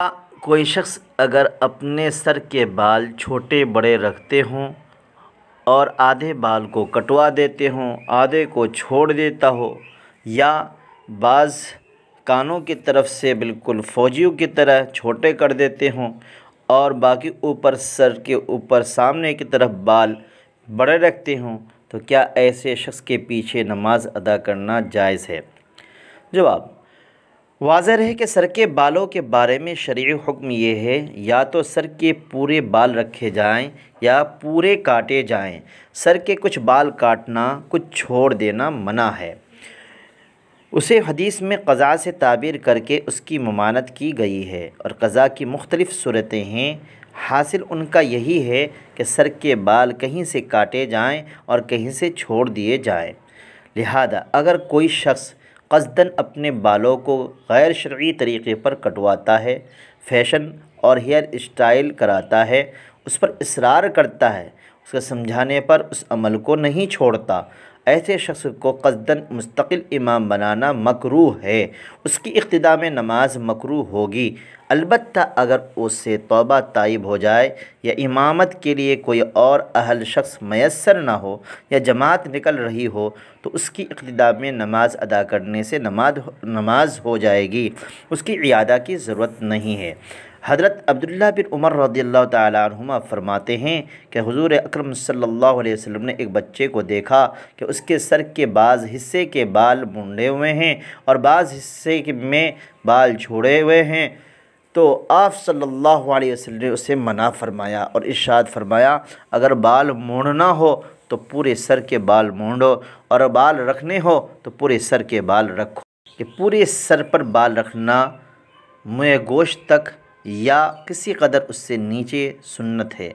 کوئی شخص اگر اپنے سر کے بال چھوٹے بڑے رکھتے ہوں اور آدھے بال کو کٹوا دیتے ہوں، آدھے کو چھوڑ دیتا ہو، یا بعض کانوں کی طرف سے بالکل فوجیوں کی طرح چھوٹے کر دیتے ہوں اور باقی اوپر سر کے اوپر سامنے کی طرف بال بڑے رکھتے ہوں، تو کیا ایسے شخص کے پیچھے نماز ادا کرنا جائز ہے؟ جواب: واضح رہے کہ سر کے بالوں کے بارے میں شرعی حکم یہ ہے یا تو سر کے پورے بال رکھے جائیں یا پورے کاٹے جائیں۔ سر کے کچھ بال کاٹنا، کچھ چھوڑ دینا منع ہے۔ اسے حدیث میں قضاء سے تعبیر کر کے اس کی ممانعت کی گئی ہے، اور قضاء کی مختلف صورتیں ہیں۔ حاصل ان کا یہی ہے کہ سر کے بال کہیں سے کاٹے جائیں اور کہیں سے چھوڑ دیے جائیں۔ لہذا اگر کوئی شخص قصداً اپنے بالوں کو غیر شرعی طریقے پر کٹواتا ہے، فیشن اور ہیئر اسٹائل کراتا ہے، اس پر اصرار کرتا ہے، اس کے سمجھانے پر اس عمل کو نہیں چھوڑتا، ایسے شخص کو قصداً مستقل امام بنانا مکروہ ہے، اس کی اقتداء میں نماز مکروہ ہوگی۔ البتہ اگر اس سے توبہ تائب ہو جائے یا امامت کے لیے کوئی اور اہل شخص میسر نہ ہو یا جماعت نکل رہی ہو تو اس کی اقتداء میں نماز ادا کرنے سے نماز ہو جائے گی، اس کی اعادہ کی ضرورت نہیں ہے۔ حضرت عبداللہ بن عمر رضی اللہ تعالیٰ عنہما فرماتے ہیں کہ حضور اکرم صلی اللہ علیہ وسلم نے ایک بچے کو دیکھا کہ اس کے سر کے بعض حصے کے بال منڈے ہوئے ہیں اور بعض حصے میں بال چھوڑے ہوئے ہیں، تو آپ صلی اللہ علیہ وسلم نے اسے منع فرمایا اور ارشاد فرمایا، اگر بال مونڈنا ہو تو پورے سر کے بال مونڈو، اور بال رکھنے ہو تو پورے سر کے بال رکھو۔ کہ پورے سر پر بال رکھنا منہ گوشت تک یا کسی قدر اس سے نیچے سنت ہے،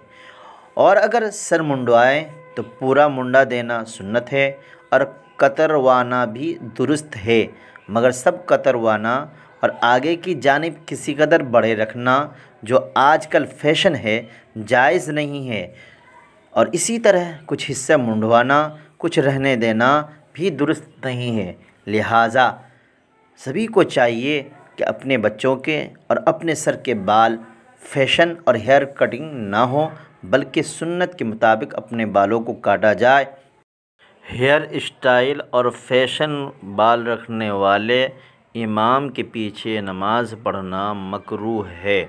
اور اگر سر منڈوائیں تو پورا منڈا دینا سنت ہے، اور کتروانا بھی درست ہے، مگر سب کتروانا اور آگے کی جانب کسی قدر بڑے رکھنا جو آج کل فیشن ہے، جائز نہیں ہے، اور اسی طرح کچھ حصہ منڈوانا، کچھ رہنے دینا بھی درست نہیں ہے۔ لہٰذا سبھی کو چاہیے کہ اپنے بچوں کے اور اپنے سر کے بال فیشن اور ہیئر کٹنگ نہ ہو، بلکہ سنت کے مطابق اپنے بالوں کو کاٹا جائے۔ ہیئر اسٹائل اور فیشن بال رکھنے والے امام کے پیچھے نماز پڑھنا مکروہ ہے۔